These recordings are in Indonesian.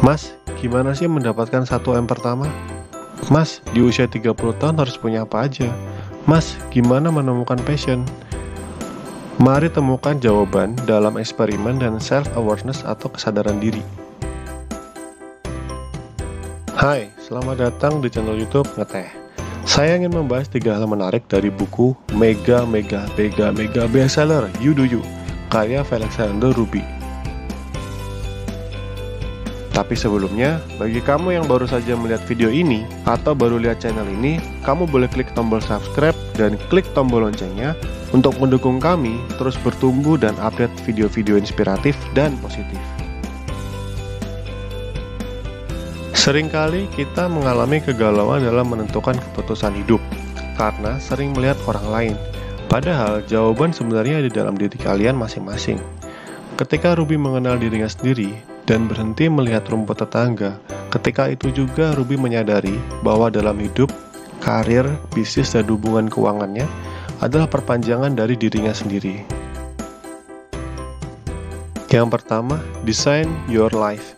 Mas, gimana sih mendapatkan 1M pertama? Mas, di usia 30 tahun harus punya apa aja? Mas, gimana menemukan passion? Mari temukan jawaban dalam eksperimen dan self-awareness atau kesadaran diri. Hai, selamat datang di channel YouTube Ngeteh. Saya ingin membahas 3 hal menarik dari buku Mega Bestseller You Do You, karya Alexander Ruby. Tapi sebelumnya, bagi kamu yang baru saja melihat video ini atau baru lihat channel ini, kamu boleh klik tombol subscribe dan klik tombol loncengnya untuk mendukung kami terus bertumbuh dan update video-video inspiratif dan positif. Seringkali kita mengalami kegalauan dalam menentukan keputusan hidup karena sering melihat orang lain. Padahal jawaban sebenarnya ada dalam diri kalian masing-masing. Ketika Ruby mengenal dirinya sendiri dan berhenti melihat rumput tetangga, ketika itu juga Ruby menyadari bahwa dalam hidup, karir, bisnis, dan hubungan keuangannya adalah perpanjangan dari dirinya sendiri. Yang pertama, design your life.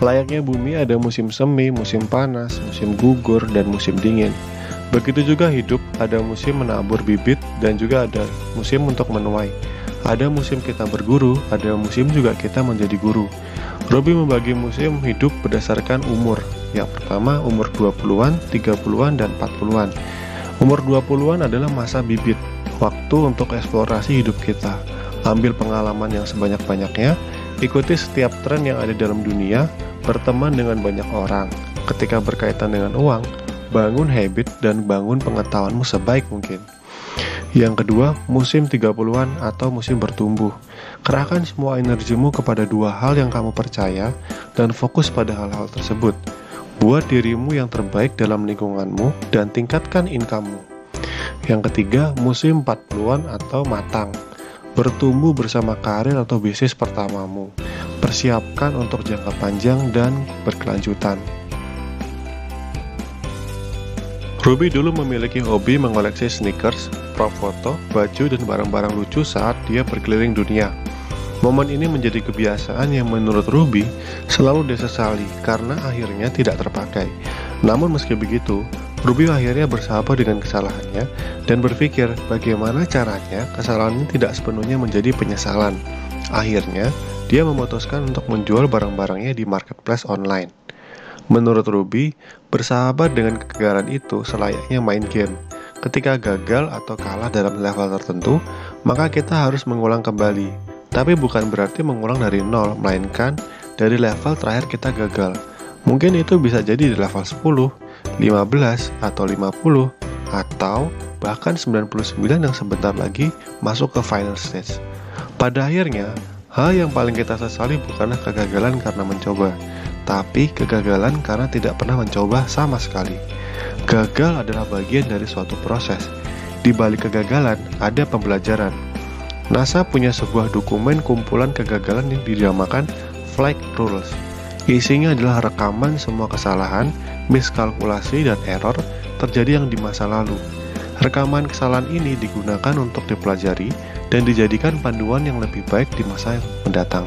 Layaknya bumi ada musim semi, musim panas, musim gugur, dan musim dingin. Begitu juga hidup, ada musim menabur bibit dan juga ada musim untuk menuai. Ada musim kita berguru, ada musim juga kita menjadi guru. Ruby membagi musim hidup berdasarkan umur. Yang pertama, umur 20-an, 30-an, dan 40-an. Umur 20-an adalah masa bibit, waktu untuk eksplorasi hidup kita. Ambil pengalaman yang sebanyak-banyaknya, ikuti setiap tren yang ada dalam dunia, berteman dengan banyak orang. Ketika berkaitan dengan uang, bangun habit dan bangun pengetahuanmu sebaik mungkin. Yang kedua, musim 30-an atau musim bertumbuh. Kerahkan semua energimu kepada 2 hal yang kamu percaya dan fokus pada hal-hal tersebut. Buat dirimu yang terbaik dalam lingkunganmu dan tingkatkan income-mu. Yang ketiga, musim 40-an atau matang. Bertumbuh bersama karir atau bisnis pertamamu. Persiapkan untuk jangka panjang dan berkelanjutan. Ruby dulu memiliki hobi mengoleksi sneakers, prop foto, baju, dan barang-barang lucu saat dia berkeliling dunia. Momen ini menjadi kebiasaan yang menurut Ruby selalu disesali karena akhirnya tidak terpakai. Namun meski begitu, Ruby akhirnya bersahabat dengan kesalahannya dan berpikir bagaimana caranya kesalahan ini tidak sepenuhnya menjadi penyesalan. Akhirnya, dia memutuskan untuk menjual barang-barangnya di marketplace online. Menurut Ruby, bersahabat dengan kegagalan itu selayaknya main game. Ketika gagal atau kalah dalam level tertentu, maka kita harus mengulang kembali. Tapi bukan berarti mengulang dari nol, melainkan dari level terakhir kita gagal. Mungkin itu bisa jadi di level 10, 15, atau 50, atau bahkan 99 yang sebentar lagi masuk ke final stage. Pada akhirnya, hal yang paling kita sesali bukanlah kegagalan karena mencoba, tapi kegagalan karena tidak pernah mencoba sama sekali. Gagal adalah bagian dari suatu proses. Di balik kegagalan, ada pembelajaran. NASA punya sebuah dokumen kumpulan kegagalan yang dinamakan Flight Rules. Isinya adalah rekaman semua kesalahan, miskalkulasi, dan error terjadi yang di masa lalu. Rekaman kesalahan ini digunakan untuk dipelajari dan dijadikan panduan yang lebih baik di masa yang mendatang.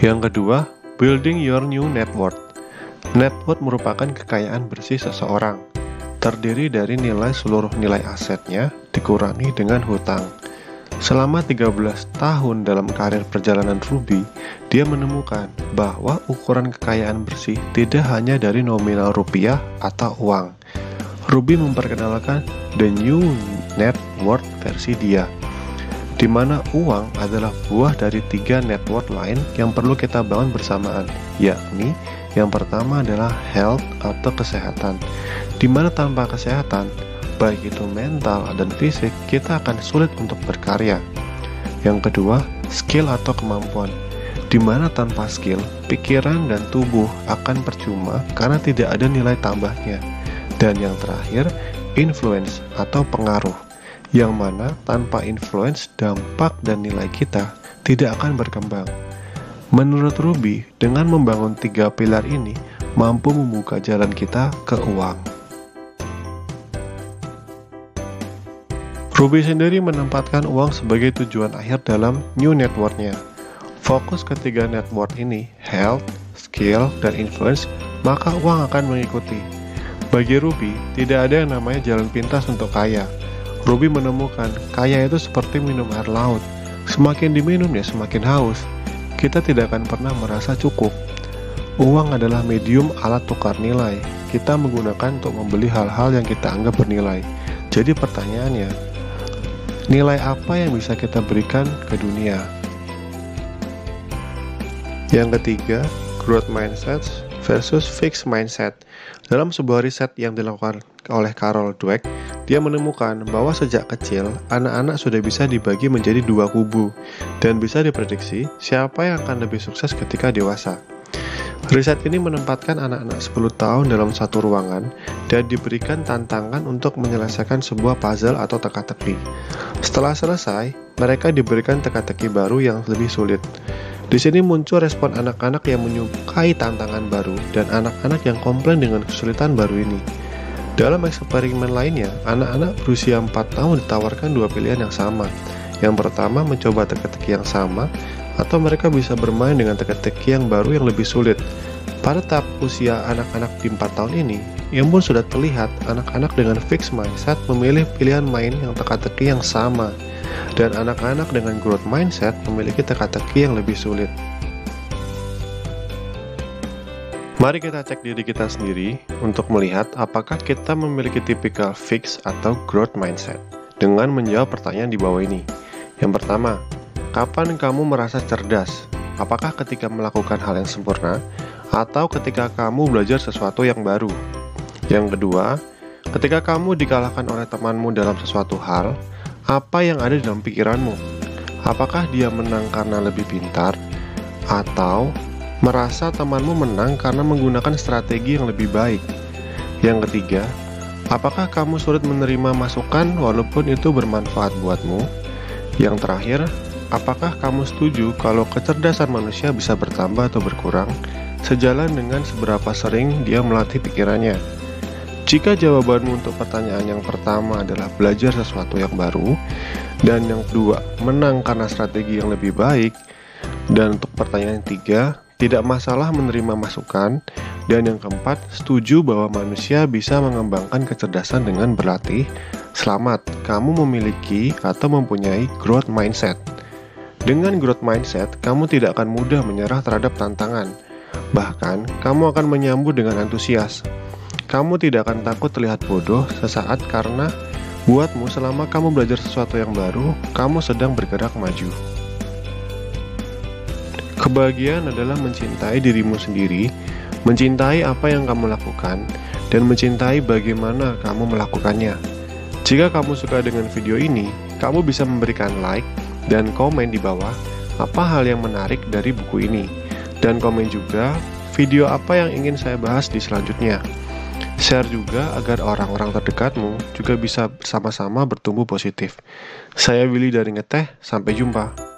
Yang kedua, building your new net worth. Net worth merupakan kekayaan bersih seseorang. Terdiri dari nilai seluruh nilai asetnya dikurangi dengan hutang. Selama 13 tahun dalam karir perjalanan Ruby, dia menemukan bahwa ukuran kekayaan bersih tidak hanya dari nominal rupiah atau uang. Ruby memperkenalkan the new net worth versi dia, di mana uang adalah buah dari 3 net worth lain yang perlu kita bangun bersamaan, yakni yang pertama adalah health atau kesehatan, di mana tanpa kesehatan, baik itu mental dan fisik, kita akan sulit untuk berkarya. Yang kedua, skill atau kemampuan, di mana tanpa skill, pikiran dan tubuh akan percuma karena tidak ada nilai tambahnya. Dan yang terakhir, influence atau pengaruh, yang mana tanpa influence, dampak dan nilai kita tidak akan berkembang. Menurut Ruby, dengan membangun 3 pilar ini, mampu membuka jalan kita ke uang. Ruby sendiri menempatkan uang sebagai tujuan akhir dalam new network-nya. Fokus ketiga net worth ini, health, skill, dan influence, maka uang akan mengikuti. Bagi Ruby, tidak ada yang namanya jalan pintas untuk kaya. Ruby menemukan, kaya itu seperti minum air laut. Semakin diminum ya semakin haus. Kita tidak akan pernah merasa cukup. Uang adalah medium alat tukar nilai. Kita menggunakan untuk membeli hal-hal yang kita anggap bernilai. Jadi pertanyaannya, nilai apa yang bisa kita berikan ke dunia? Yang ketiga, growth mindset versus fixed mindset. Dalam sebuah riset yang dilakukan oleh Carol Dweck, dia menemukan bahwa sejak kecil, anak-anak sudah bisa dibagi menjadi dua kubu, dan bisa diprediksi siapa yang akan lebih sukses ketika dewasa. Riset ini menempatkan anak-anak 10 tahun dalam satu ruangan, dan diberikan tantangan untuk menyelesaikan sebuah puzzle atau teka-teki. Setelah selesai, mereka diberikan teka-teki baru yang lebih sulit. Di sini muncul respon anak-anak yang menyukai tantangan baru dan anak-anak yang komplain dengan kesulitan baru ini. Dalam eksperimen lainnya, anak-anak berusia 4 tahun ditawarkan dua pilihan yang sama. Yang pertama, mencoba teka-teki yang sama, atau mereka bisa bermain dengan teka-teki yang baru yang lebih sulit. Pada tahap usia anak-anak di 4 tahun ini, yang pun sudah terlihat anak-anak dengan fixed mindset memilih pilihan main yang teka-teki yang sama. Dan anak-anak dengan growth mindset memiliki teka-teki yang lebih sulit. Mari kita cek diri kita sendiri untuk melihat apakah kita memiliki tipikal fixed atau growth mindset dengan menjawab pertanyaan di bawah ini. Yang pertama, kapan kamu merasa cerdas? Apakah ketika melakukan hal yang sempurna atau ketika kamu belajar sesuatu yang baru? Yang kedua, ketika kamu dikalahkan oleh temanmu dalam sesuatu hal, apa yang ada dalam pikiranmu? Apakah dia menang karena lebih pintar? Atau merasa temanmu menang karena menggunakan strategi yang lebih baik? Yang ketiga, apakah kamu sulit menerima masukan walaupun itu bermanfaat buatmu? Yang terakhir, apakah kamu setuju kalau kecerdasan manusia bisa bertambah atau berkurang sejalan dengan seberapa sering dia melatih pikirannya? Jika jawabanmu untuk pertanyaan yang pertama adalah belajar sesuatu yang baru, dan yang kedua, menang karena strategi yang lebih baik, dan untuk pertanyaan yang ketiga, tidak masalah menerima masukan, dan yang keempat, setuju bahwa manusia bisa mengembangkan kecerdasan dengan berlatih, selamat, kamu memiliki atau mempunyai growth mindset. Dengan growth mindset, kamu tidak akan mudah menyerah terhadap tantangan. Bahkan, kamu akan menyambut dengan antusias. Kamu tidak akan takut terlihat bodoh sesaat karena buatmu selama kamu belajar sesuatu yang baru, kamu sedang bergerak maju. Kebahagiaan adalah mencintai dirimu sendiri, mencintai apa yang kamu lakukan, dan mencintai bagaimana kamu melakukannya. Jika kamu suka dengan video ini, kamu bisa memberikan like dan komen di bawah apa hal yang menarik dari buku ini, dan komen juga video apa yang ingin saya bahas di selanjutnya. Share juga agar orang-orang terdekatmu juga bisa bersama-sama bertumbuh positif. Saya Willy dari Ngeteh, sampai jumpa.